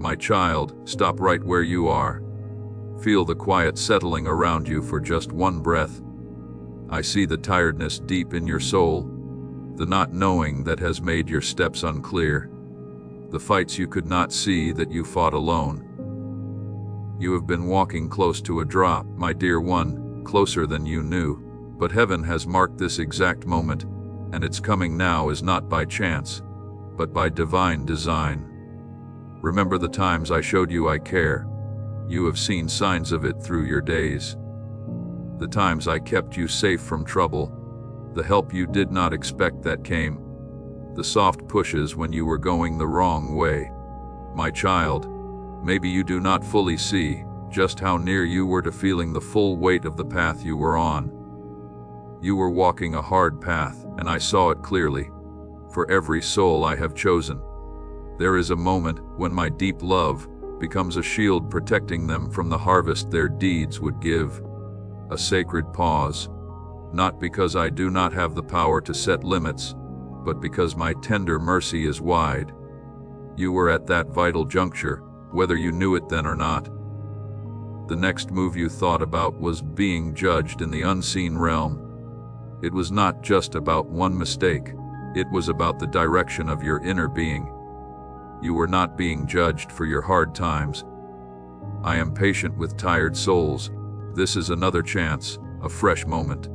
My child, stop right where you are. Feel the quiet settling around you for just one breath. I see the tiredness deep in your soul, the not knowing that has made your steps unclear, the fights you could not see that you fought alone. You have been walking close to a drop, my dear one, closer than you knew, but heaven has marked this exact moment, and its coming now is not by chance, but by divine design. Remember the times I showed you I care. You have seen signs of it through your days. The times I kept you safe from trouble, the help you did not expect that came, the soft pushes when you were going the wrong way. My child, maybe you do not fully see just how near you were to feeling the full weight of the path you were on. You were walking a hard path, and I saw it clearly. For every soul I have chosen, there is a moment when my deep love becomes a shield protecting them from the harvest their deeds would give. A sacred pause, not because I do not have the power to set limits, but because my tender mercy is wide. You were at that vital juncture, whether you knew it then or not. The next move you thought about was being judged in the unseen realm. It was not just about one mistake, it was about the direction of your inner being. You were not being judged for your hard times. I am patient with tired souls. This is another chance, a fresh moment.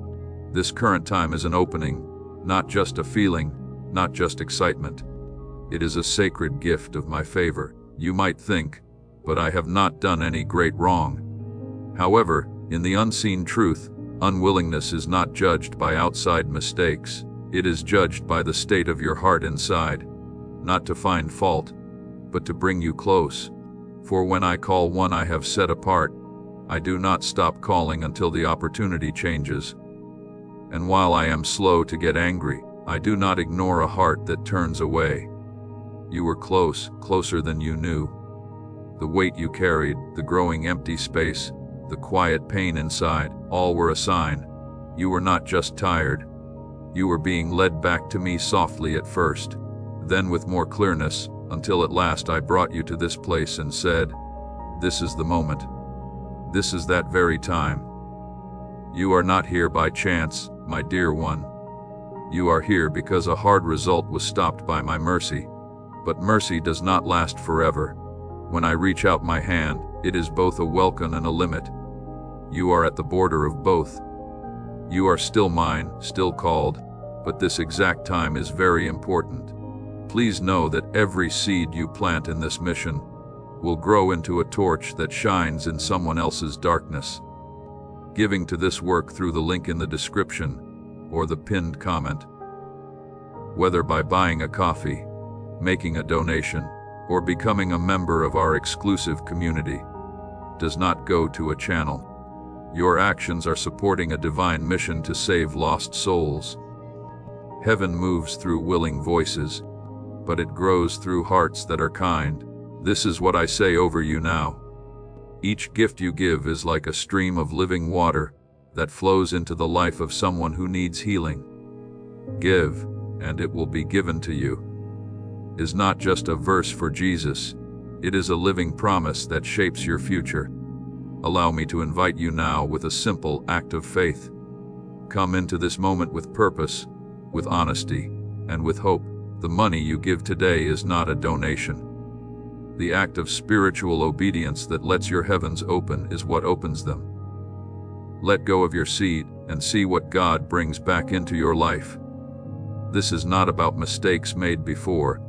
This current time is an opening, not just a feeling, not just excitement. It is a sacred gift of my favor. You might think, but I have not done any great wrong. However, in the unseen truth, unwillingness is not judged by outside mistakes. It is judged by the state of your heart inside. Not to find fault, but to bring you close. For when I call one I have set apart, I do not stop calling until the opportunity changes. And while I am slow to get angry, I do not ignore a heart that turns away. You were close, closer than you knew. The weight you carried, the growing empty space, the quiet pain inside, all were a sign. You were not just tired. You were being led back to me softly at first, then with more clearness, until at last I brought you to this place and said, "This is the moment. This is that very time. You are not here by chance, my dear one. You are here because a hard result was stopped by my mercy. But mercy does not last forever. When I reach out my hand, it is both a welcome and a limit. You are at the border of both. You are still mine, still called, but this exact time is very important. Please know that every seed you plant in this mission will grow into a torch that shines in someone else's darkness. Giving to this work through the link in the description or the pinned comment. Whether by buying a coffee, making a donation, or becoming a member of our exclusive community, does not go to a channel. Your actions are supporting a divine mission to save lost souls. Heaven moves through willing voices, but it grows through hearts that are kind. This is what I say over you now. Each gift you give is like a stream of living water that flows into the life of someone who needs healing. Give, and it will be given to you is not just a verse for Jesus, it is a living promise that shapes your future. Allow me to invite you now with a simple act of faith. Come into this moment with purpose, with honesty, and with hope. The money you give today is not a donation. The act of spiritual obedience that lets your heavens open is what opens them. Let go of your seed and see what God brings back into your life. This is not about mistakes made before,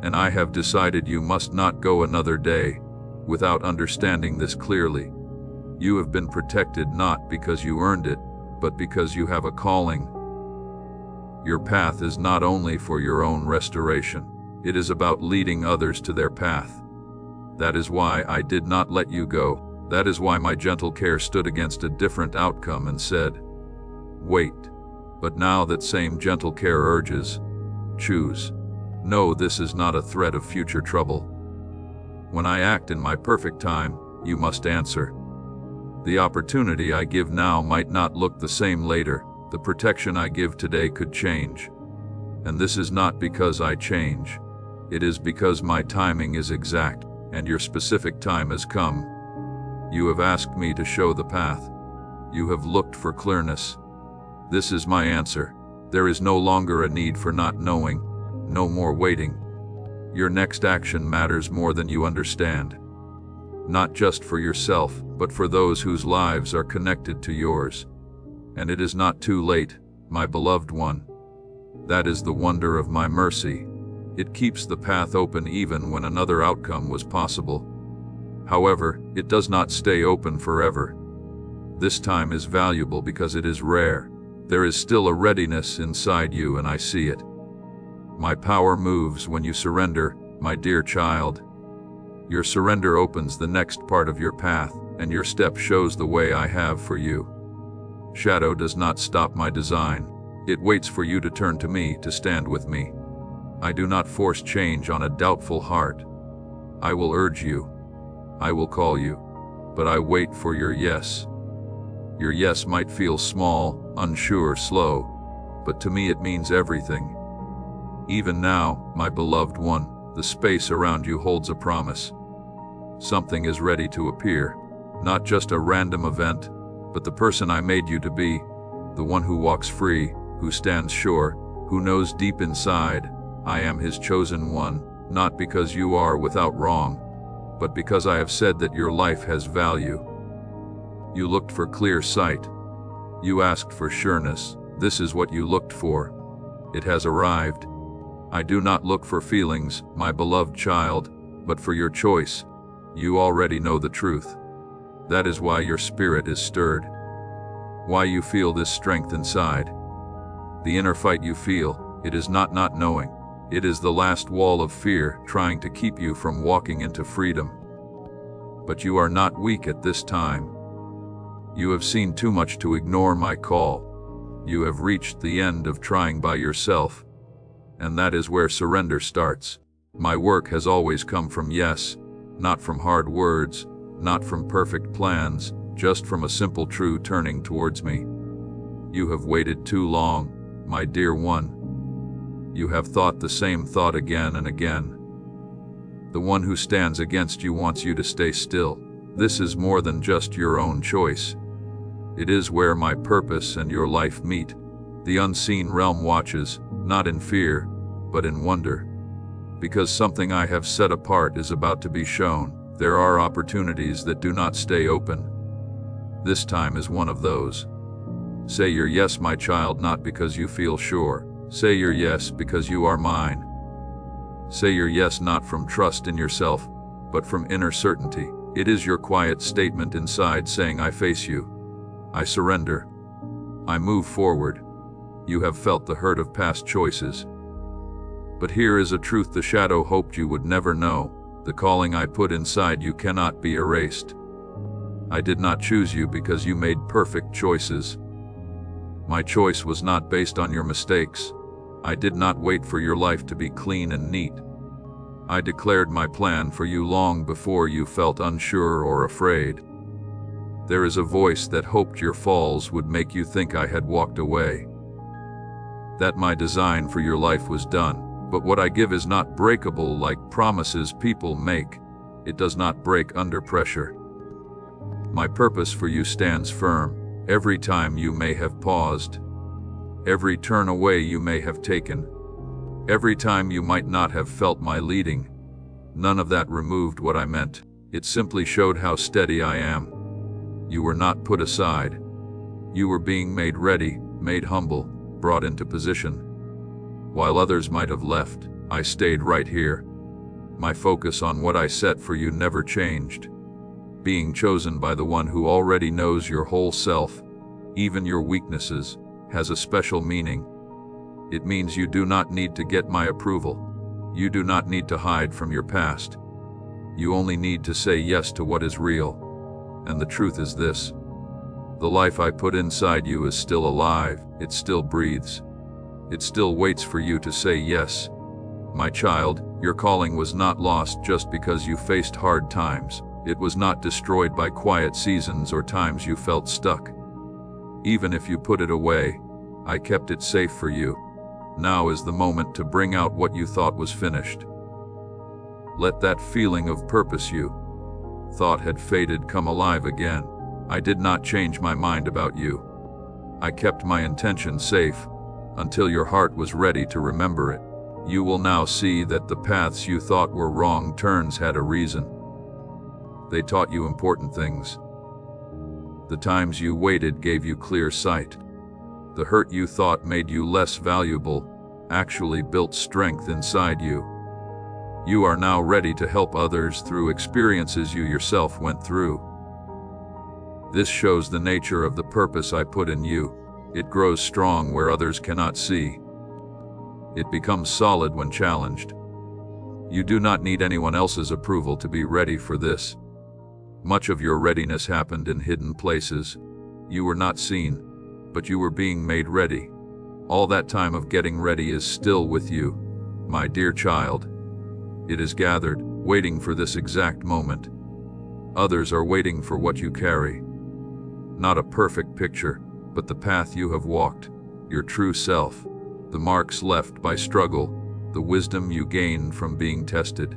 and I have decided you must not go another day without understanding this clearly. You have been protected not because you earned it, but because you have a calling. Your path is not only for your own restoration, it is about leading others to their path. That is why I did not let you go. That is why my gentle care stood against a different outcome and said, "Wait." But now that same gentle care urges, "Choose." No, this is not a threat of future trouble. When I act in my perfect time, you must answer. The opportunity I give now might not look the same later. The protection I give today could change. And this is not because I change. It is because my timing is exact. and your specific time has come. You have asked me to show the path. You have looked for clearness. This is my answer. There is no longer a need for not knowing, no more waiting. Your next action matters more than you understand. Not just for yourself, but for those whose lives are connected to yours. And it is not too late, my beloved one. That is the wonder of my mercy. It keeps the path open even when another outcome was possible. However, it does not stay open forever. This time is valuable because it is rare. There is still a readiness inside you, and I see it. My power moves when you surrender, my dear child. Your surrender opens the next part of your path, and your step shows the way I have for you. Shadow does not stop my design. It waits for you to turn to me, to stand with me. I do not force change on a doubtful heart. I will urge you. I will call you. But I wait for your yes. Your yes might feel small, unsure, slow, but to me it means everything. Even now, my beloved one, the space around you holds a promise. Something is ready to appear. Not just a random event, but the person I made you to be, the one who walks free, who stands sure, who knows deep inside, I am his chosen one, not because you are without wrong, but because I have said that your life has value. You looked for clear sight. You asked for sureness. This is what you looked for. It has arrived. I do not look for feelings, my beloved child, but for your choice. You already know the truth. That is why your spirit is stirred. Why you feel this strength inside. The inner fight you feel, it is not knowing. It is the last wall of fear trying to keep you from walking into freedom. But you are not weak at this time. You have seen too much to ignore my call. You have reached the end of trying by yourself. And that is where surrender starts. My work has always come from yes, not from hard words, not from perfect plans, just from a simple true turning towards me. You have waited too long, my dear one. You have thought the same thought again and again. The one who stands against you wants you to stay still. This is more than just your own choice. It is where my purpose and your life meet. The unseen realm watches, not in fear, but in wonder. Because something I have set apart is about to be shown. There are opportunities that do not stay open. This time is one of those. Say your yes, my child, not because you feel sure. Say your yes because you are mine. Say your yes not from trust in yourself, but from inner certainty. It is your quiet statement inside saying, I face you. I surrender. I move forward. You have felt the hurt of past choices. But here is a truth the shadow hoped you would never know. The calling I put inside you cannot be erased. I did not choose you because you made perfect choices. My choice was not based on your mistakes. I did not wait for your life to be clean and neat. I declared my plan for you long before you felt unsure or afraid. There is a voice that hoped your falls would make you think I had walked away. That my design for your life was done. But what I give is not breakable like promises people make. It does not break under pressure. My purpose for you stands firm. Every time you may have paused. Every turn away you may have taken. Every time you might not have felt my leading. None of that removed what I meant. It simply showed how steady I am. You were not put aside. You were being made ready, made humble, brought into position. While others might have left, I stayed right here. My focus on what I set for you never changed. Being chosen by the one who already knows your whole self, even your weaknesses, has a special meaning. It means you do not need to get my approval. You do not need to hide from your past. You only need to say yes to what is real. And the truth is this. The life I put inside you is still alive. It still breathes. It still waits for you to say yes. My child, your calling was not lost just because you faced hard times. It was not destroyed by quiet seasons or times you felt stuck. Even if you put it away, I kept it safe for you. Now is the moment to bring out what you thought was finished. Let that feeling of purpose you thought had faded come alive again. I did not change my mind about you. I kept my intention safe until your heart was ready to remember it. You will now see that the paths you thought were wrong turns had a reason. They taught you important things. The times you waited gave you clear sight. The hurt you thought made you less valuable actually built strength inside you. You are now ready to help others through experiences you yourself went through. This shows the nature of the purpose I put in you. It grows strong where others cannot see. It becomes solid when challenged. You do not need anyone else's approval to be ready for this. Much of your readiness happened in hidden places. You were not seen, but you were being made ready. All that time of getting ready is still with you, my dear child. It is gathered, waiting for this exact moment. Others are waiting for what you carry. Not a perfect picture, but the path you have walked, your true self, the marks left by struggle, the wisdom you gained from being tested.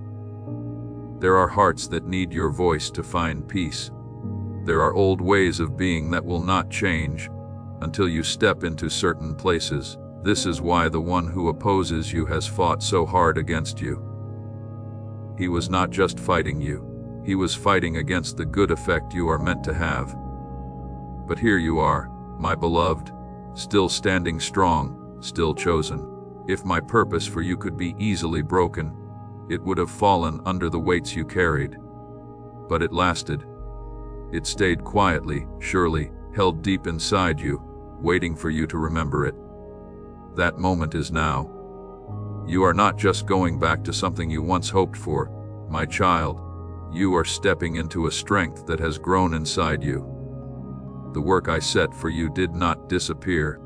There are hearts that need your voice to find peace. There are old ways of being that will not change until you step into certain places. This is why the one who opposes you has fought so hard against you. He was not just fighting you, he was fighting against the good effect you are meant to have. But here you are, my beloved, still standing strong, still chosen. If my purpose for you could be easily broken, it would have fallen under the weights you carried. But it lasted. It stayed quietly, surely, held deep inside you, waiting for you to remember it. That moment is now. You are not just going back to something you once hoped for, my child. You are stepping into a strength that has grown inside you. The work I set for you did not disappear.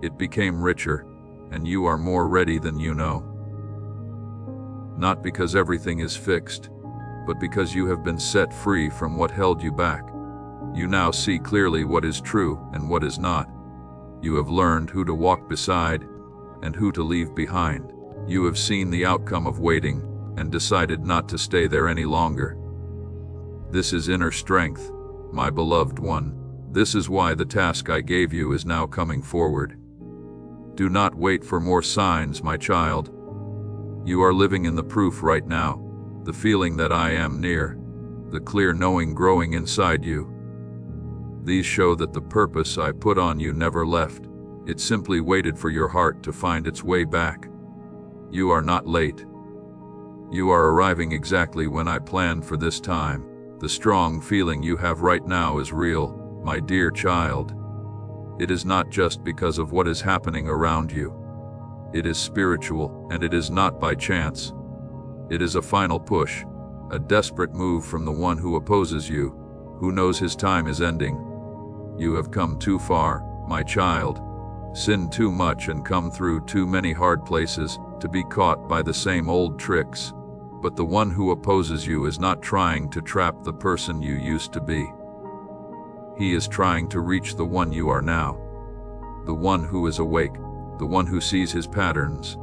It became richer, and you are more ready than you know. Not because everything is fixed, but because you have been set free from what held you back. You now see clearly what is true and what is not. You have learned who to walk beside and who to leave behind. You have seen the outcome of waiting and decided not to stay there any longer. This is inner strength, my beloved one. This is why the task I gave you is now coming forward. Do not wait for more signs, my child. You are living in the proof right now, the feeling that I am near, the clear knowing growing inside you. These show that the purpose I put on you never left. It simply waited for your heart to find its way back. You are not late. You are arriving exactly when I planned for this time. The strong feeling you have right now is real, my dear child. It is not just because of what is happening around you. It is spiritual, and it is not by chance. It is a final push, a desperate move from the one who opposes you, who knows his time is ending. You have come too far, my child, sinned too much and come through too many hard places to be caught by the same old tricks. But the one who opposes you is not trying to trap the person you used to be. He is trying to reach the one you are now. The one who is awake, the one who sees his patterns,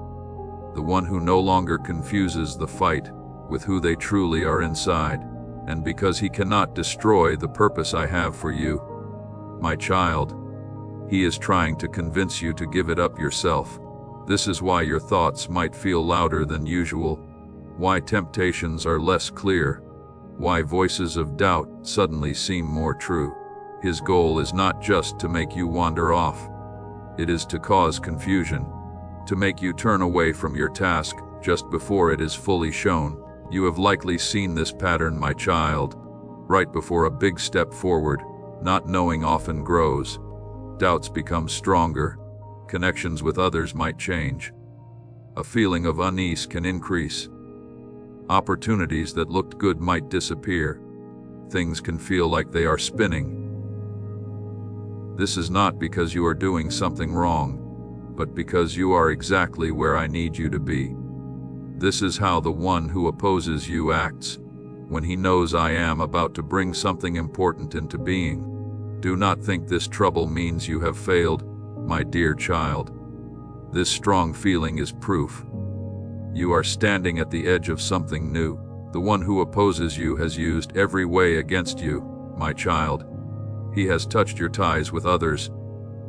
the one who no longer confuses the fight with who they truly are inside. And because he cannot destroy the purpose I have for you, my child, he is trying to convince you to give it up yourself. This is why your thoughts might feel louder than usual, why temptations are less clear, why voices of doubt suddenly seem more true. His goal is not just to make you wander off. It is to cause confusion, to make you turn away from your task just before it is fully shown. You have likely seen this pattern, my child. Right before a big step forward, not knowing often grows. Doubts become stronger. Connections with others might change. A feeling of unease can increase. Opportunities that looked good might disappear. Things can feel like they are spinning. This is not because you are doing something wrong, but because you are exactly where I need you to be. This is how the one who opposes you acts, when he knows I am about to bring something important into being. Do not think this trouble means you have failed, my dear child. This strong feeling is proof. You are standing at the edge of something new, The one who opposes you has used every way against you, my child. He has touched your ties with others,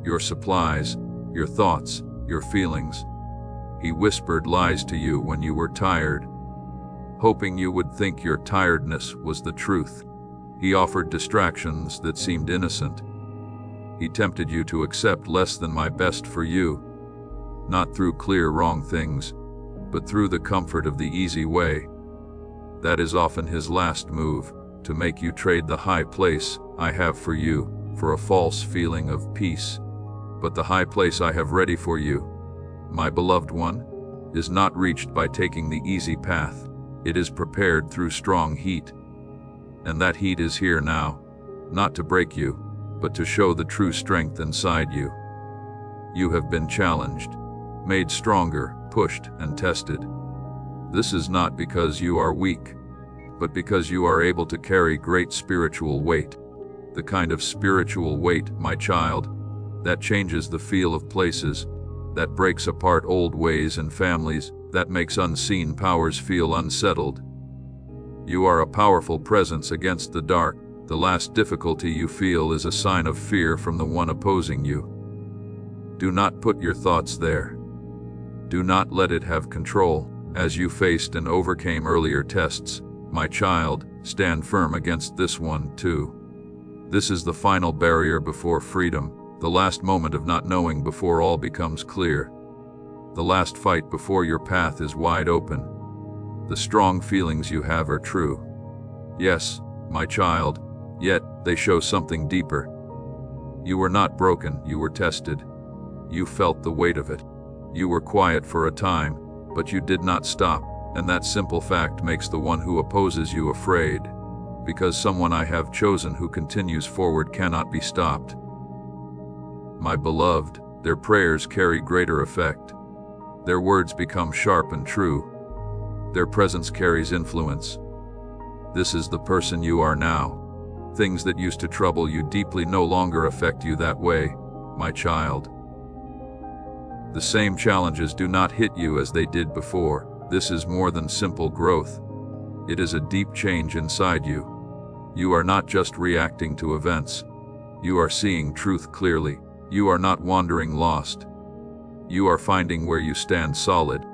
your supplies, your thoughts, your feelings. He whispered lies to you when you were tired, hoping you would think your tiredness was the truth. He offered distractions that seemed innocent. He tempted you to accept less than my best for you, not through clear wrong things, but through the comfort of the easy way. That is often his last move, to make you trade the high place I have for you for a false feeling of peace. But the high place I have ready for you, my beloved one, is not reached by taking the easy path. It is prepared through strong heat. And that heat is here now, not to break you, but to show the true strength inside you. You have been challenged, made stronger, pushed and tested. This is not because you are weak, but because you are able to carry great spiritual weight. The kind of spiritual weight, my child, that changes the feel of places, that breaks apart old ways and families, that makes unseen powers feel unsettled. You are a powerful presence against the dark. The last difficulty you feel is a sign of fear from the one opposing you. Do not put your thoughts there. Do not let it have control. As you faced and overcame earlier tests, my child, stand firm against this one too. This is the final barrier before freedom, the last moment of not knowing before all becomes clear. The last fight before your path is wide open. The strong feelings you have are true. Yes, my child, yet they show something deeper. You were not broken, you were tested. You felt the weight of it. You were quiet for a time, but you did not stop, and that simple fact makes the one who opposes you afraid, because someone I have chosen who continues forward cannot be stopped. My beloved, their prayers carry greater effect. Their words become sharp and true. Their presence carries influence. This is the person you are now. Things that used to trouble you deeply no longer affect you that way, my child. The same challenges do not hit you as they did before. This is more than simple growth. It is a deep change inside you. You are not just reacting to events. You are seeing truth clearly. You are not wandering lost. You are finding where you stand solid,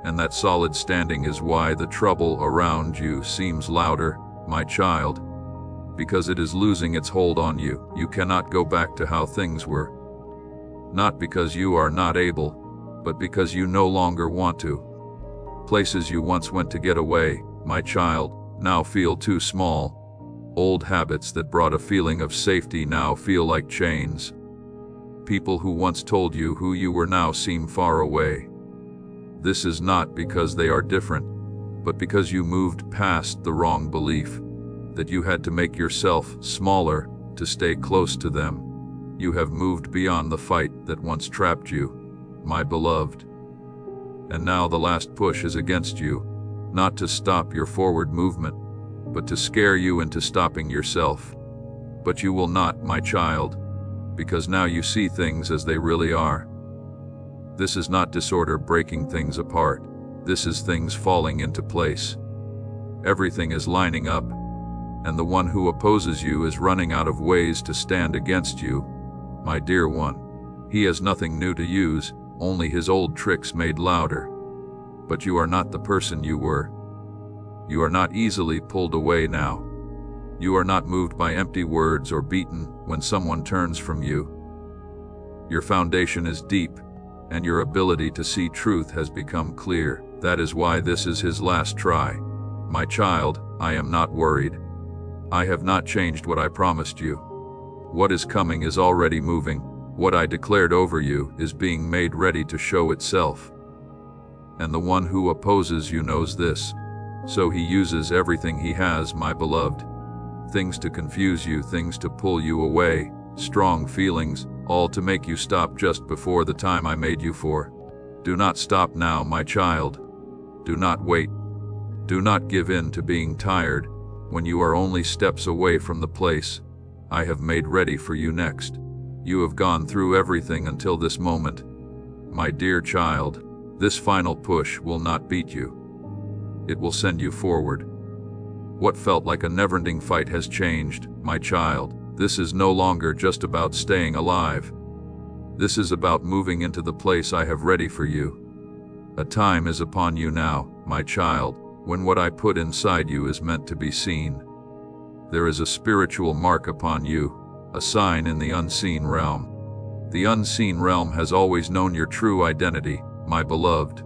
and that solid standing is why the trouble around you seems louder, my child, because it is losing its hold on you. You cannot go back to how things were. Not because you are not able, but because you no longer want to. Places you once went to get away, my child, now feel too small. Old habits that brought a feeling of safety now feel like chains. People who once told you who you were now seem far away. This is not because they are different, but because you moved past the wrong belief, that you had to make yourself smaller to stay close to them. You have moved beyond the fight that once trapped you, my beloved. And now the last push is against you, not to stop your forward movement, but to scare you into stopping yourself. But you will not, my child, because now you see things as they really are. This is not disorder breaking things apart. This is things falling into place. Everything is lining up, and the one who opposes you is running out of ways to stand against you, my dear one. He has nothing new to use, only his old tricks made louder. But you are not the person you were. You are not easily pulled away now. You are not moved by empty words or beaten when someone turns from you. Your foundation is deep, and your ability to see truth has become clear. That is why this is his last try. My child, I am not worried. I have not changed what I promised you. What is coming is already moving. What I declared over you is being made ready to show itself. And the one who opposes you knows this. So he uses everything he has, my beloved. Things to confuse you, things to pull you away, strong feelings, all to make you stop just before the time I made you for. Do not stop now, my child. Do not wait. Do not give in to being tired when you are only steps away from the place I have made ready for you next. You have gone through everything until this moment. My dear child, this final push will not beat you. It will send you forward. What felt like a never-ending fight has changed, my child. This is no longer just about staying alive. This is about moving into the place I have ready for you. A time is upon you now, my child, when what I put inside you is meant to be seen. There is a spiritual mark upon you, a sign in the unseen realm. The unseen realm has always known your true identity, my beloved.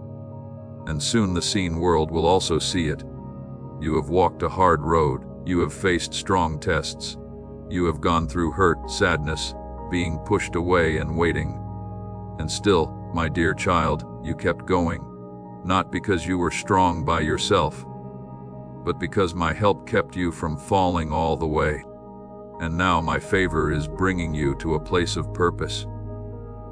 And soon the seen world will also see it. You have walked a hard road, you have faced strong tests. You have gone through hurt, sadness, being pushed away and waiting. And still, my dear child, you kept going. Not because you were strong by yourself, but because my help kept you from falling all the way. And now my favor is bringing you to a place of purpose.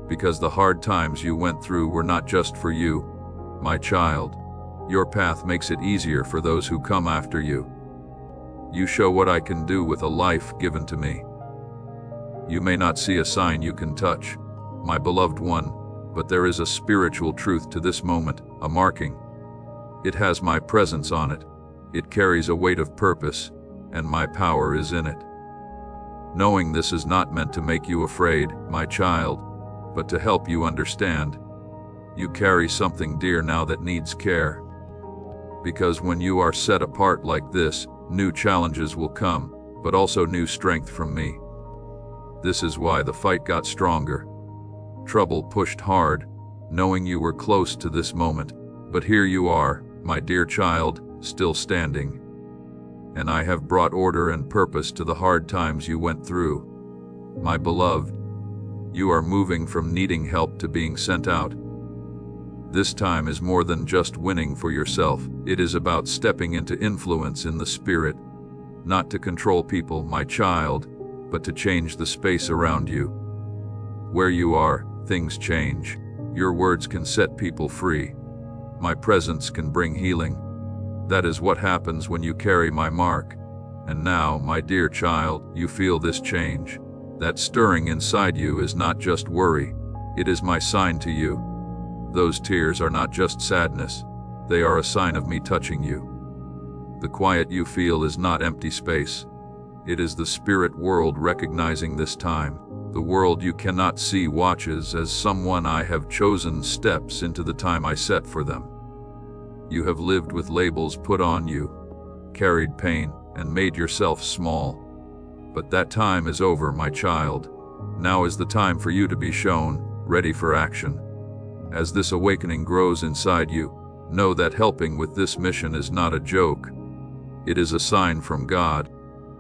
Because the hard times you went through were not just for you, my child. Your path makes it easier for those who come after you. You show what I can do with a life given to me. You may not see a sign you can touch, my beloved one, but there is a spiritual truth to this moment, a marking. It has my presence on it. It carries a weight of purpose, and my power is in it. Knowing this is not meant to make you afraid, my child, but to help you understand. You carry something dear now that needs care. Because when you are set apart like this, new challenges will come, but also new strength from me. This is why the fight got stronger. Trouble pushed hard, knowing you were close to this moment, but here you are, my dear child, still standing. And I have brought order and purpose to the hard times you went through. My beloved, you are moving from needing help to being sent out. This time is more than just winning for yourself. It is about stepping into influence in the spirit, not to control people, my child, but to change the space around you. Where you are, things change. Your words can set people free. My presence can bring healing. That is what happens when you carry my mark. And now, my dear child, you feel this change. That stirring inside you is not just worry. It is my sign to you. Those tears are not just sadness. They are a sign of me touching you. The quiet you feel is not empty space. It is the spirit world recognizing this time. The world you cannot see watches as someone I have chosen steps into the time I set for them. You have lived with labels put on you, carried pain, and made yourself small. But that time is over, my child. Now is the time for you to be shown, ready for action. As this awakening grows inside you, know that helping with this mission is not a joke. It is a sign from God.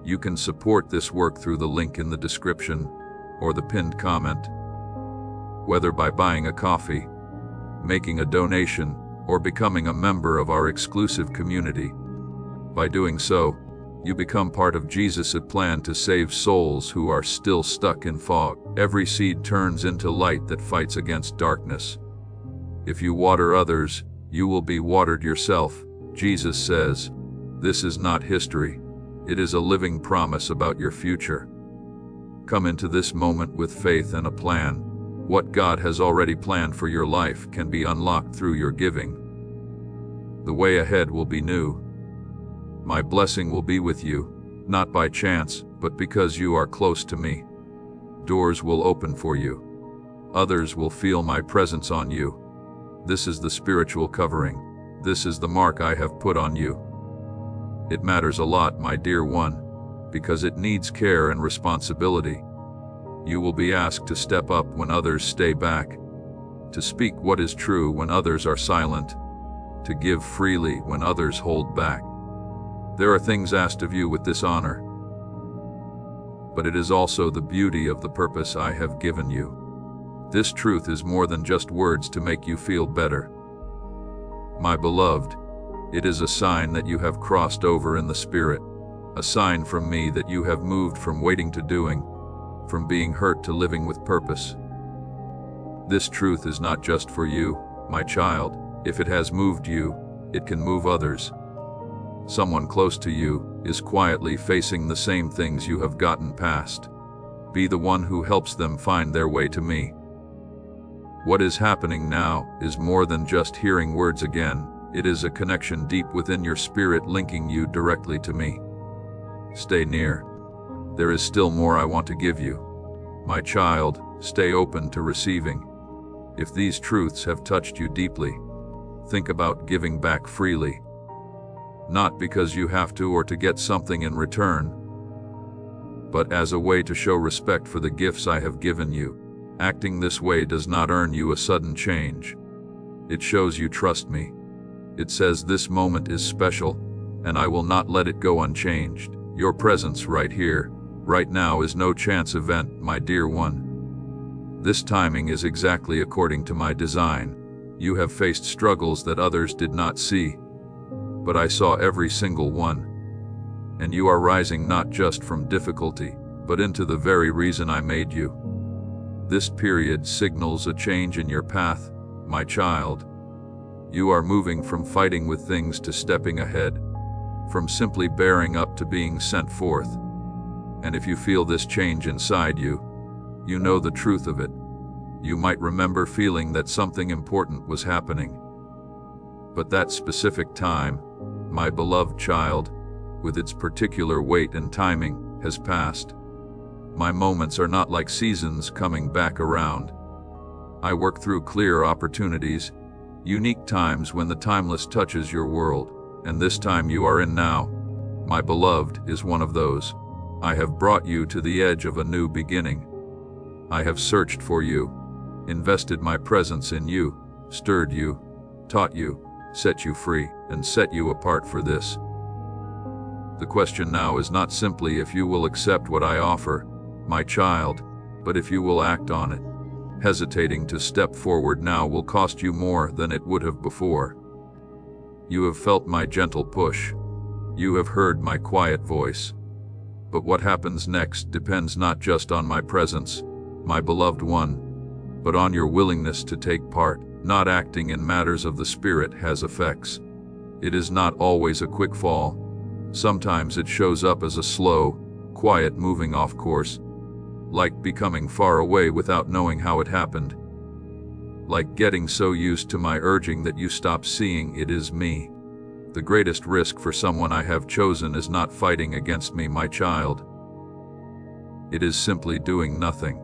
You can support this work through the link in the description or the pinned comment. Whether by buying a coffee, making a donation, or becoming a member of our exclusive community. By doing so, you become part of Jesus' plan to save souls who are still stuck in fog. Every seed turns into light that fights against darkness. If you water others, you will be watered yourself, Jesus says. This is not history. It is a living promise about your future. Come into this moment with faith and a plan. What God has already planned for your life can be unlocked through your giving. The way ahead will be new. My blessing will be with you, not by chance, but because you are close to me. Doors will open for you. Others will feel my presence on you. This is the spiritual covering. This is the mark I have put on you. It matters a lot, my dear one, because it needs care and responsibility. You will be asked to step up when others stay back, to speak what is true when others are silent, to give freely when others hold back. There are things asked of you with this honor, but it is also the beauty of the purpose I have given you. This truth is more than just words to make you feel better. My beloved, it is a sign that you have crossed over in the spirit, a sign from me that you have moved from waiting to doing, from being hurt to living with purpose. This truth is not just for you, my child. If it has moved you, it can move others. Someone close to you is quietly facing the same things you have gotten past. Be the one who helps them find their way to me. What is happening now is more than just hearing words again. It is a connection deep within your spirit linking you directly to me. Stay near. There is still more I want to give you. My child, stay open to receiving. If these truths have touched you deeply, think about giving back freely. Not because you have to or to get something in return, but as a way to show respect for the gifts I have given you. Acting this way does not earn you a sudden change. It shows you trust me. It says this moment is special, and I will not let it go unchanged. Your presence right here, right now is no chance event, my dear one. This timing is exactly according to my design. You have faced struggles that others did not see, but I saw every single one. And you are rising not just from difficulty, but into the very reason I made you. This period signals a change in your path, my child. You are moving from fighting with things to stepping ahead, from simply bearing up to being sent forth. And if you feel this change inside you, you know the truth of it. You might remember feeling that something important was happening. But that specific time, my beloved child, with its particular weight and timing, has passed. My moments are not like seasons coming back around. I work through clear opportunities, unique times when the timeless touches your world, and this time you are in now, my beloved, is one of those. I have brought you to the edge of a new beginning. I have searched for you, invested my presence in you, stirred you, taught you, set you free, and set you apart for this. The question now is not simply if you will accept what I offer, my child, but if you will act on it. Hesitating to step forward now will cost you more than it would have before. You have felt my gentle push. You have heard my quiet voice. But what happens next depends not just on my presence, my beloved one, but on your willingness to take part. Not acting in matters of the spirit has effects. It is not always a quick fall. Sometimes it shows up as a slow, quiet moving off course, like becoming far away without knowing how it happened. Like getting so used to my urging that you stop seeing it is me. The greatest risk for someone I have chosen is not fighting against me, my child. It is simply doing nothing.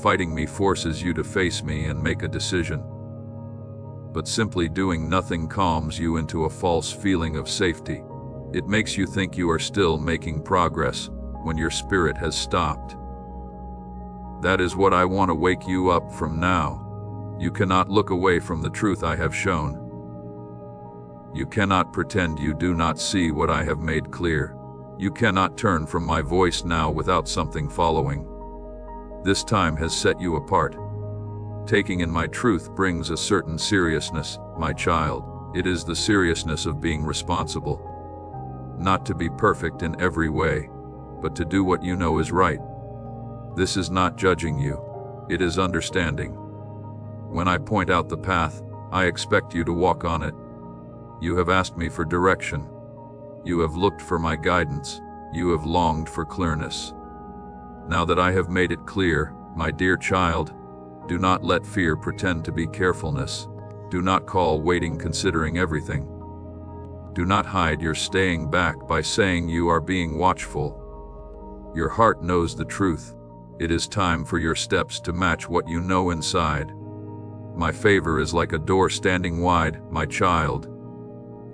Fighting me forces you to face me and make a decision. But simply doing nothing calms you into a false feeling of safety. It makes you think you are still making progress when your spirit has stopped. That is what I want to wake you up from now. You cannot look away from the truth I have shown. You cannot pretend you do not see what I have made clear. You cannot turn from my voice now without something following. This time has set you apart. Taking in my truth brings a certain seriousness, my child. It is the seriousness of being responsible. Not to be perfect in every way, but to do what you know is right. This is not judging you. It is understanding. When I point out the path, I expect you to walk on it. You have asked me for direction. You have looked for my guidance. You have longed for clearness. Now that I have made it clear, my dear child, do not let fear pretend to be carefulness. Do not call waiting considering everything. Do not hide your staying back by saying you are being watchful. Your heart knows the truth. It is time for your steps to match what you know inside. My favor is like a door standing wide, my child.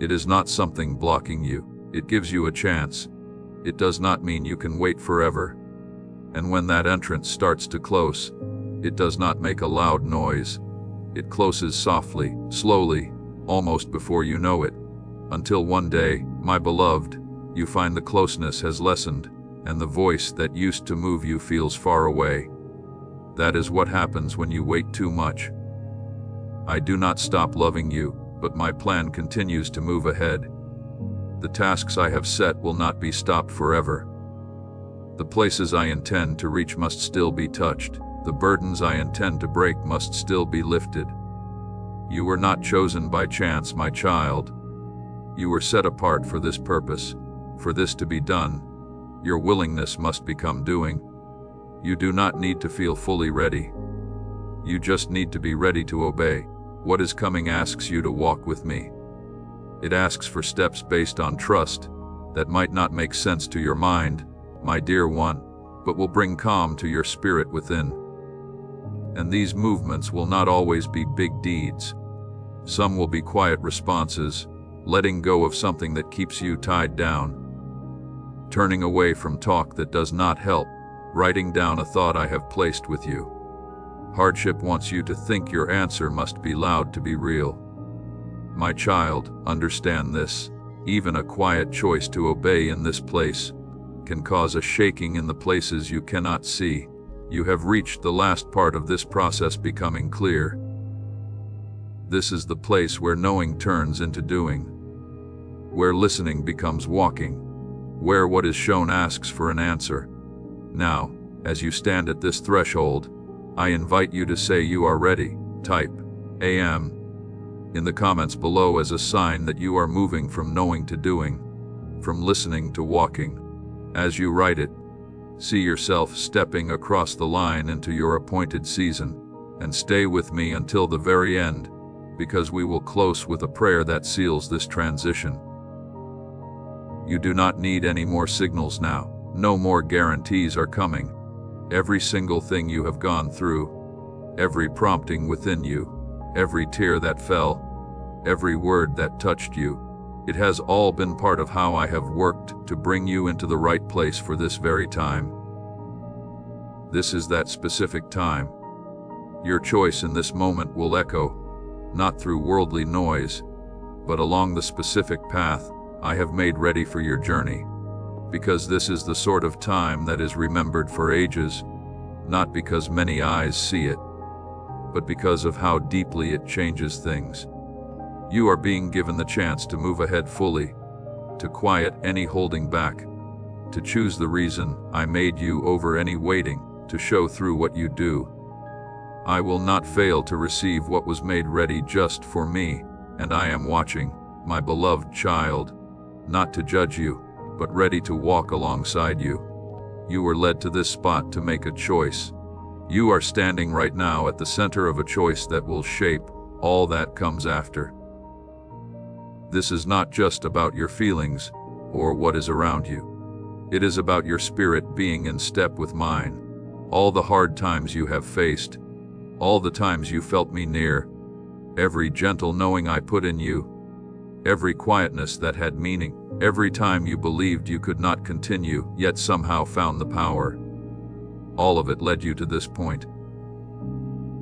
It is not something blocking you. It gives you a chance. It does not mean you can wait forever. And when that entrance starts to close, it does not make a loud noise. It closes softly, slowly, almost before you know it. Until one day, my beloved, you find the closeness has lessened, and the voice that used to move you feels far away. That is what happens when you wait too much. I do not stop loving you, but my plan continues to move ahead. The tasks I have set will not be stopped forever. The places I intend to reach must still be touched. The burdens I intend to break must still be lifted. You were not chosen by chance, my child. You were set apart for this purpose. For this to be done, your willingness must become doing. You do not need to feel fully ready. You just need to be ready to obey. What is coming asks you to walk with me. It asks for steps based on trust that might not make sense to your mind, my dear one, but will bring calm to your spirit within. And these movements will not always be big deeds. Some will be quiet responses, letting go of something that keeps you tied down, turning away from talk that does not help, writing down a thought I have placed with you. Hardship wants you to think your answer must be loud to be real. My child, understand this. Even a quiet choice to obey in this place can cause a shaking in the places you cannot see. You have reached the last part of this process becoming clear. This is the place where knowing turns into doing, where listening becomes walking, where what is shown asks for an answer. Now, as you stand at this threshold, I invite you to say you are ready. Type AM in the comments below as a sign that you are moving from knowing to doing, from listening to walking. As you write it, see yourself stepping across the line into your appointed season, and stay with me until the very end, because we will close with a prayer that seals this transition. You do not need any more signals now. No more guarantees are coming. Every single thing you have gone through, every prompting within you, every tear that fell, every word that touched you, it has all been part of how I have worked to bring you into the right place for this very time. This is that specific time. Your choice in this moment will echo, not through worldly noise, but along the specific path I have made ready for your journey. Because this is the sort of time that is remembered for ages, not because many eyes see it, but because of how deeply it changes things. You are being given the chance to move ahead fully, to quiet any holding back, to choose the reason I made you over any waiting, to show through what you do. I will not fail to receive what was made ready just for me, and I am watching, my beloved child, not to judge you, but ready to walk alongside you. You were led to this spot to make a choice. You are standing right now at the center of a choice that will shape all that comes after. This is not just about your feelings or what is around you. It is about your spirit being in step with mine. All the hard times you have faced, all the times you felt me near, every gentle knowing I put in you, every quietness that had meaning, every time you believed you could not continue, yet somehow found the power. All of it led you to this point.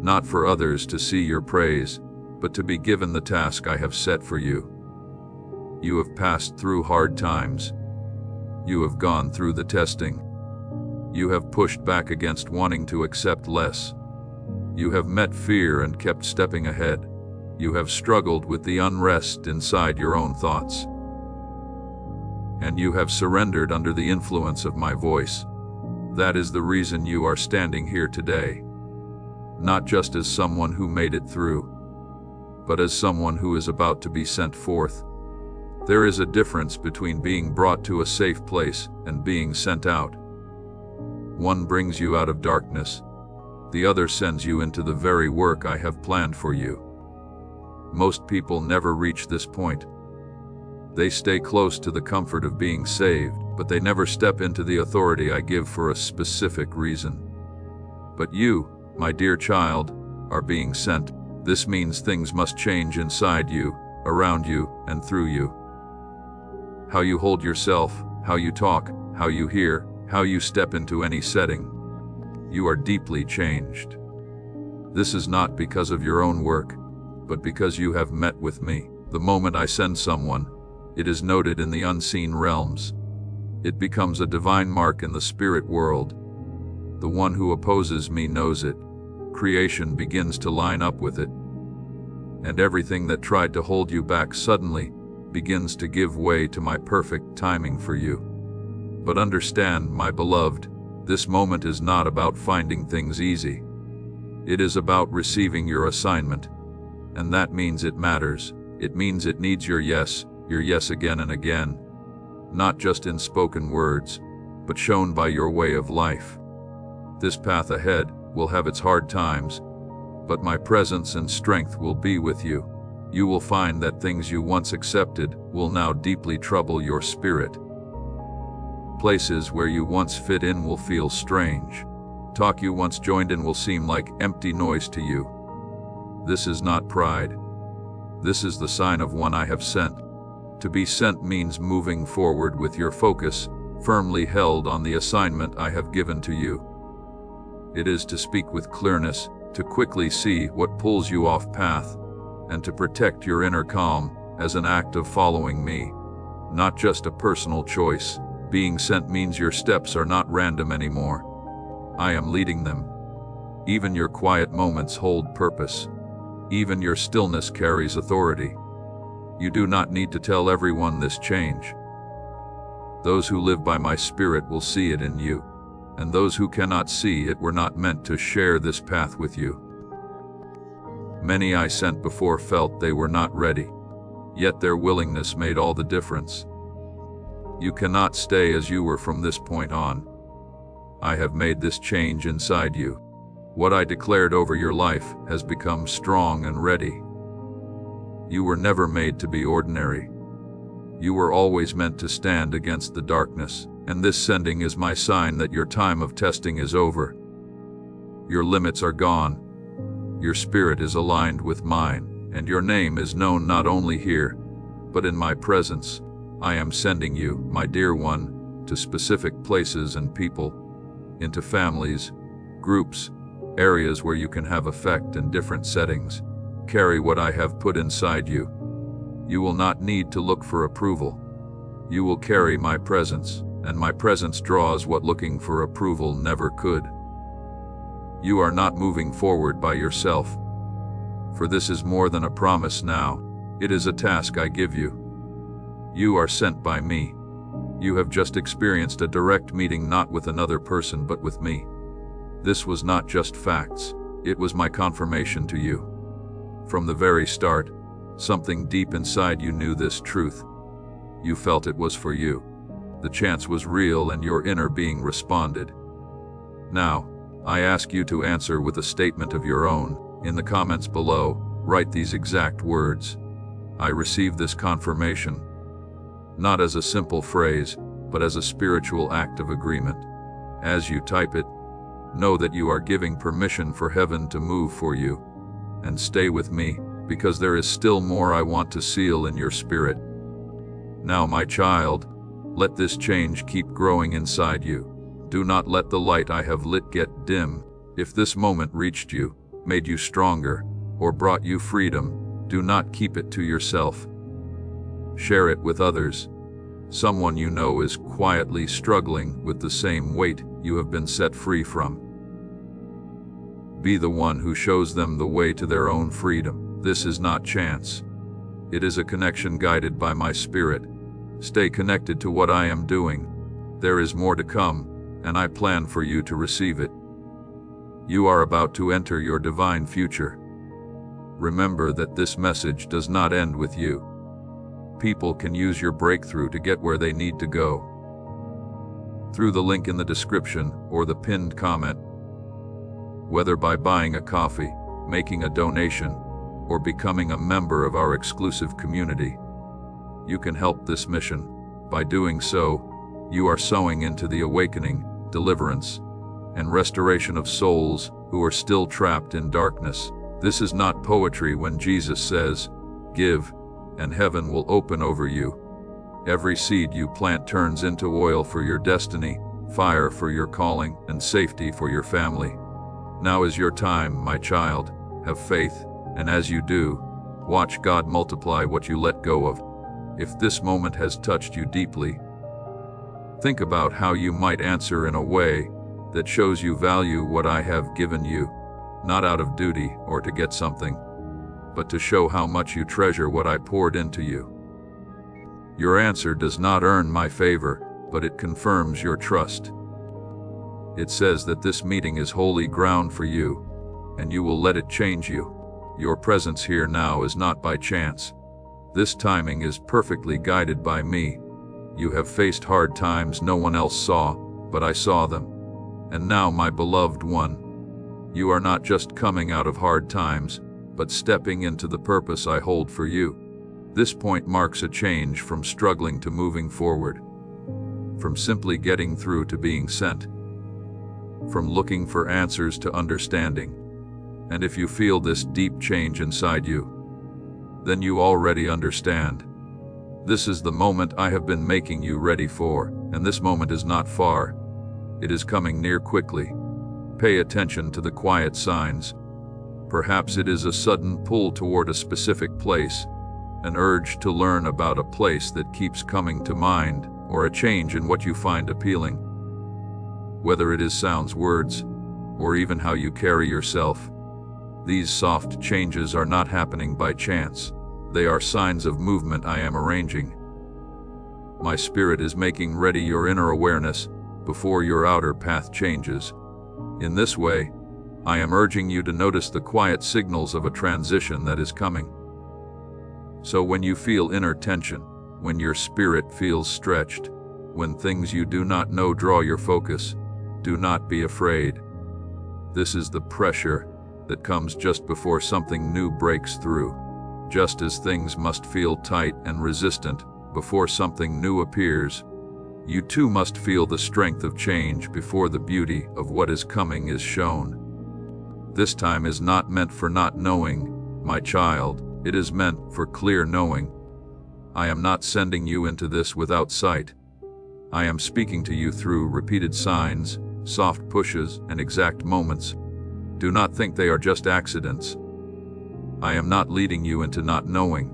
Not for others to see your praise, but to be given the task I have set for you. You have passed through hard times. You have gone through the testing. You have pushed back against wanting to accept less. You have met fear and kept stepping ahead. You have struggled with the unrest inside your own thoughts. And you have surrendered under the influence of my voice. That is the reason you are standing here today. Not just as someone who made it through, but as someone who is about to be sent forth. There is a difference between being brought to a safe place and being sent out. One brings you out of darkness. The other sends you into the very work I have planned for you. Most people never reach this point. They stay close to the comfort of being saved, but they never step into the authority I give for a specific reason. But you, my dear child, are being sent. This means things must change inside you, around you, and through you. How you hold yourself, how you talk, how you hear, how you step into any setting. You are deeply changed. This is not because of your own work, but because you have met with me. The moment I send someone, it is noted in the unseen realms. It becomes a divine mark in the spirit world. The one who opposes me knows it. Creation begins to line up with it. And everything that tried to hold you back suddenly begins to give way to my perfect timing for you. But understand, my beloved, this moment is not about finding things easy. It is about receiving your assignment. And that means it matters. It means it needs your yes again and again. Not just in spoken words, but shown by your way of life. This path ahead will have its hard times, but my presence and strength will be with you. you will find that things you once accepted will now deeply trouble your spirit. Places where you once fit in will feel strange. Talk you once joined in will seem like empty noise to you. This is not pride. This is the sign of one I have sent. To be sent means moving forward with your focus firmly held on the assignment I have given to you. It is to speak with clearness, to quickly see what pulls you off path, and to protect your inner calm as an act of following me, not just a personal choice. Being sent means your steps are not random anymore. I am leading them. Even your quiet moments hold purpose. Even your stillness carries authority. You do not need to tell everyone this change. Those who live by my Spirit will see it in you, and those who cannot see it were not meant to share this path with you. Many I sent before felt they were not ready, yet their willingness made all the difference. You cannot stay as you were from this point on. I have made this change inside you. What I declared over your life has become strong and ready. You were never made to be ordinary. You were always meant to stand against the darkness, and this sending is my sign that your time of testing is over. Your limits are gone. Your spirit is aligned with mine, and your name is known not only here, but in my presence. I am sending you, my dear one, to specific places and people, into families, groups, areas where you can have effect in different settings. Carry what I have put inside you. You will not need to look for approval. You will carry my presence, and my presence draws what looking for approval never could. You are not moving forward by yourself, for this is more than a promise now. It is a task I give you. You are sent by me. You have just experienced a direct meeting not with another person but with me. This was not just facts, it was my confirmation to you. From the very start, something deep inside you knew this truth. You felt it was for you. The chance was real and your inner being responded. Now, I ask you to answer with a statement of your own. In the comments below, write these exact words. I receive this confirmation. Not as a simple phrase, but as a spiritual act of agreement. As you type it, know that you are giving permission for heaven to move for you. And stay with me, because there is still more I want to seal in your spirit. Now, my child, let this change keep growing inside you. Do not let the light I have lit get dim. If this moment reached you, made you stronger, or brought you freedom, do not keep it to yourself. Share it with others. Someone you know is quietly struggling with the same weight you have been set free from. Be the one who shows them the way to their own freedom. This is not chance. It is a connection guided by my Spirit. Stay connected to what I am doing. There is more to come, and I plan for you to receive it. You are about to enter your divine future. Remember that this message does not end with you. People can use your breakthrough to get where they need to go. Through the link in the description or the pinned comment. Whether by buying a coffee, making a donation, or becoming a member of our exclusive community, you can help this mission. By doing so, you are sowing into the awakening, deliverance, and restoration of souls who are still trapped in darkness. This is not poetry when Jesus says, "Give, and heaven will open over you." Every seed you plant turns into oil for your destiny, fire for your calling, and safety for your family. Now is your time, my child. Have faith, and as you do, watch God multiply what you let go of. If this moment has touched you deeply, think about how you might answer in a way that shows you value what I have given you, not out of duty or to get something, but to show how much you treasure what I poured into you. Your answer does not earn my favor, but it confirms your trust. It says that this meeting is holy ground for you, and you will let it change you. Your presence here now is not by chance. This timing is perfectly guided by me. You have faced hard times no one else saw, but I saw them. And now, my beloved one, you are not just coming out of hard times, but stepping into the purpose I hold for you. This point marks a change from struggling to moving forward, from simply getting through to being sent, from looking for answers to understanding. And if you feel this deep change inside you, then you already understand. This is the moment I have been making you ready for, and this moment is not far. It is coming near quickly. Pay attention to the quiet signs. Perhaps it is a sudden pull toward a specific place, an urge to learn about a place that keeps coming to mind, or a change in what you find appealing. Whether it is sounds, words, or even how you carry yourself, these soft changes are not happening by chance. They are signs of movement I am arranging. My spirit is making ready your inner awareness before your outer path changes. In this way, I am urging you to notice the quiet signals of a transition that is coming. So when you feel inner tension, when your spirit feels stretched, when things you do not know draw your focus, do not be afraid. This is the pressure that comes just before something new breaks through. Just as things must feel tight and resistant before something new appears, you too must feel the strength of change before the beauty of what is coming is shown. This time is not meant for not knowing, my child. It is meant for clear knowing. I am not sending you into this without sight. I am speaking to you through repeated signs, soft pushes, and exact moments. Do not think they are just accidents. I am not leading you into not knowing.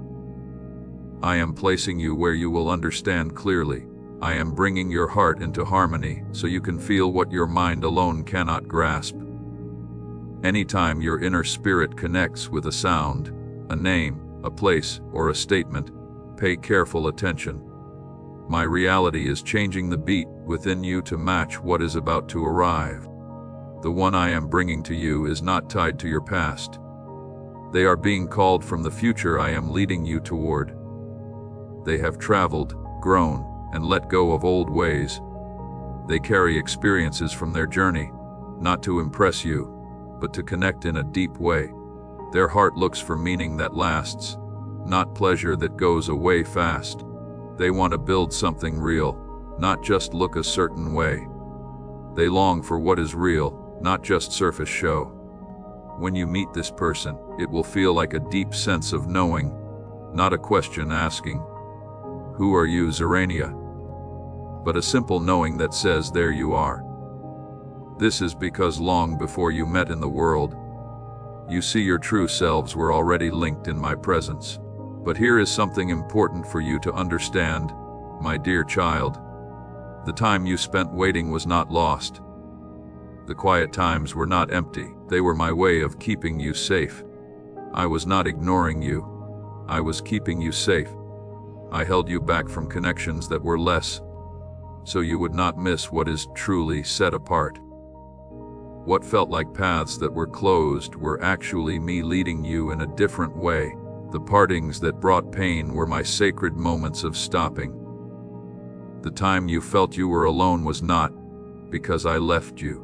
I am placing you where you will understand clearly. I am bringing your heart into harmony so you can feel what your mind alone cannot grasp. Anytime your inner spirit connects with a sound, a name, a place, or a statement, pay careful attention. My reality is changing the beat within you to match what is about to arrive. The one I am bringing to you is not tied to your past. They are being called from the future I am leading you toward. They have traveled, grown, and let go of old ways. They carry experiences from their journey, not to impress you, but to connect in a deep way. Their heart looks for meaning that lasts, not pleasure that goes away fast. They want to build something real, not just look a certain way. They long for what is real, not just surface show. When you meet this person, it will feel like a deep sense of knowing, not a question asking, "Who are you, Zerania?" but a simple knowing that says, "There you are." This is because long before you met in the world, you see your true selves were already linked in my presence. But here is something important for you to understand, my dear child. The time you spent waiting was not lost. The quiet times were not empty. They were my way of keeping you safe. I was not ignoring you. I was keeping you safe. I held you back from connections that were less, so you would not miss what is truly set apart. What felt like paths that were closed were actually me leading you in a different way. The partings that brought pain were my sacred moments of stopping. The time you felt you were alone was not because I left you.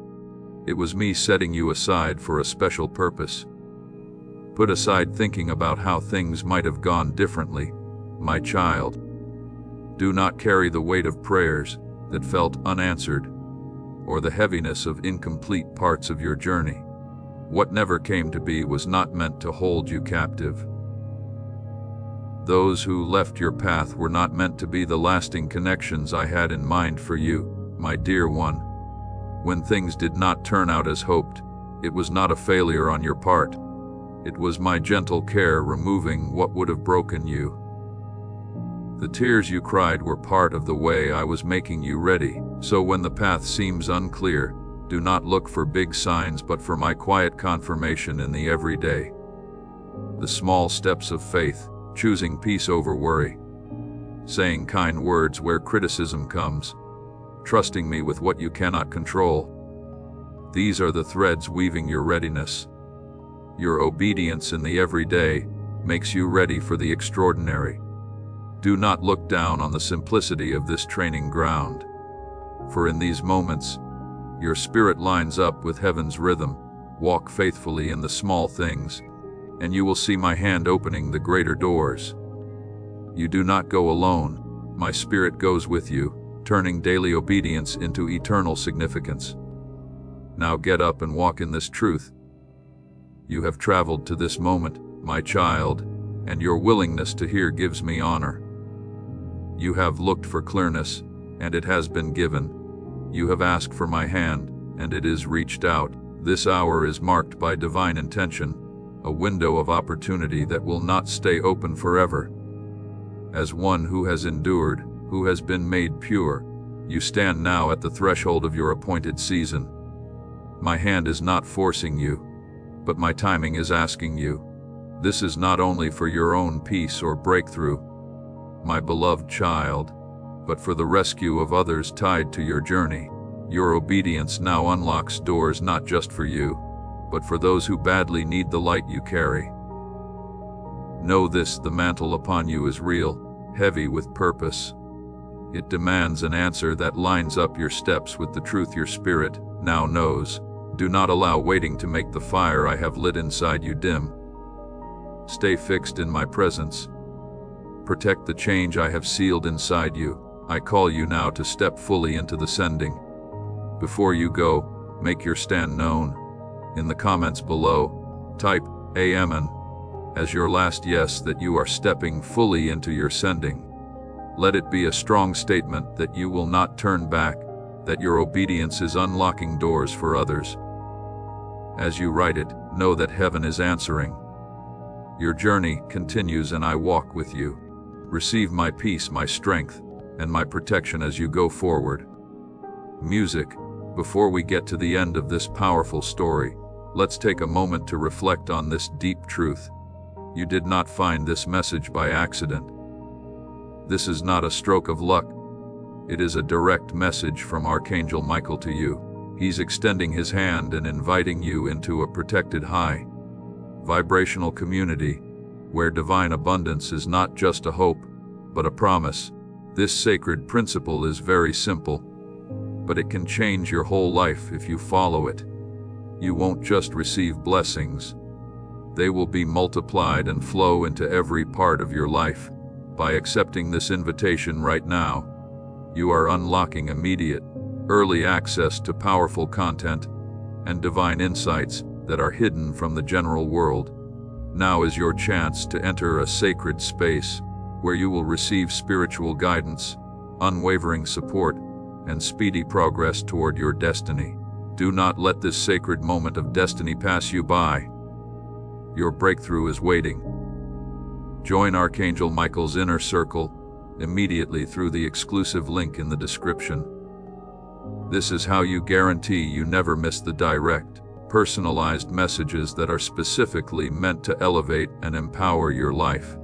It was me setting you aside for a special purpose. Put aside thinking about how things might have gone differently, my child. Do not carry the weight of prayers that felt unanswered, or the heaviness of incomplete parts of your journey. What never came to be was not meant to hold you captive. Those who left your path were not meant to be the lasting connections I had in mind for you, my dear one. When things did not turn out as hoped, it was not a failure on your part. It was my gentle care removing what would have broken you. The tears you cried were part of the way I was making you ready. So when the path seems unclear, do not look for big signs but for my quiet confirmation in the everyday. The small steps of faith, choosing peace over worry, saying kind words where criticism comes, trusting me with what you cannot control. These are the threads weaving your readiness. Your obedience in the everyday makes you ready for the extraordinary. Do not look down on the simplicity of this training ground, for in these moments, your spirit lines up with heaven's rhythm. Walk faithfully in the small things, and you will see my hand opening the greater doors. You do not go alone. My spirit goes with you, turning daily obedience into eternal significance. Now get up and walk in this truth. You have traveled to this moment, my child, and your willingness to hear gives me honor. You have looked for clearness, and it has been given. You have asked for my hand, and it is reached out. This hour is marked by divine intention, a window of opportunity that will not stay open forever. As one who has endured, who has been made pure, you stand now at the threshold of your appointed season. My hand is not forcing you, but my timing is asking you. This is not only for your own peace or breakthrough, my beloved child, but for the rescue of others tied to your journey. Your obedience now unlocks doors not just for you, but for those who badly need the light you carry. Know this: the mantle upon you is real, heavy with purpose. It demands an answer that lines up your steps with the truth your spirit now knows. Do not allow waiting to make the fire I have lit inside you dim. Stay fixed in my presence. Protect the change I have sealed inside you. I call you now to step fully into the sending. Before you go, make your stand known. In the comments below, type Amen as your last yes that you are stepping fully into your sending. Let it be a strong statement that you will not turn back, that your obedience is unlocking doors for others. As you write it, know that heaven is answering. Your journey continues and I walk with you. Receive my peace, my strength, and my protection as you go forward. Music. Before we get to the end of this powerful story, let's take a moment to reflect on this deep truth. You did not find this message by accident. This is not a stroke of luck. It is a direct message from Archangel Michael to you. He's extending his hand and inviting you into a protected high vibrational community where divine abundance is not just a hope, but a promise. This sacred principle is very simple, but it can change your whole life if you follow it. You won't just receive blessings. They will be multiplied and flow into every part of your life. By accepting this invitation right now, you are unlocking immediate, early access to powerful content and divine insights that are hidden from the general world. Now is your chance to enter a sacred space where you will receive spiritual guidance, unwavering support, and speedy progress toward your destiny. Do not let this sacred moment of destiny pass you by. Your breakthrough is waiting. Join Archangel Michael's inner circle immediately through the exclusive link in the description. This is how you guarantee you never miss the direct, personalized messages that are specifically meant to elevate and empower your life.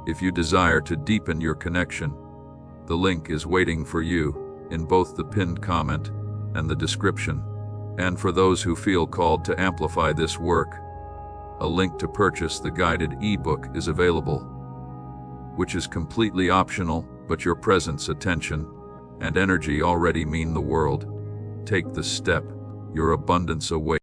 If you desire to deepen your connection, the link is waiting for you in both the pinned comment and the description. And for those who feel called to amplify this work, a link to purchase the guided ebook is available, which is completely optional, but your presence, attention, and energy already mean the world. Take the step. Your abundance awaits.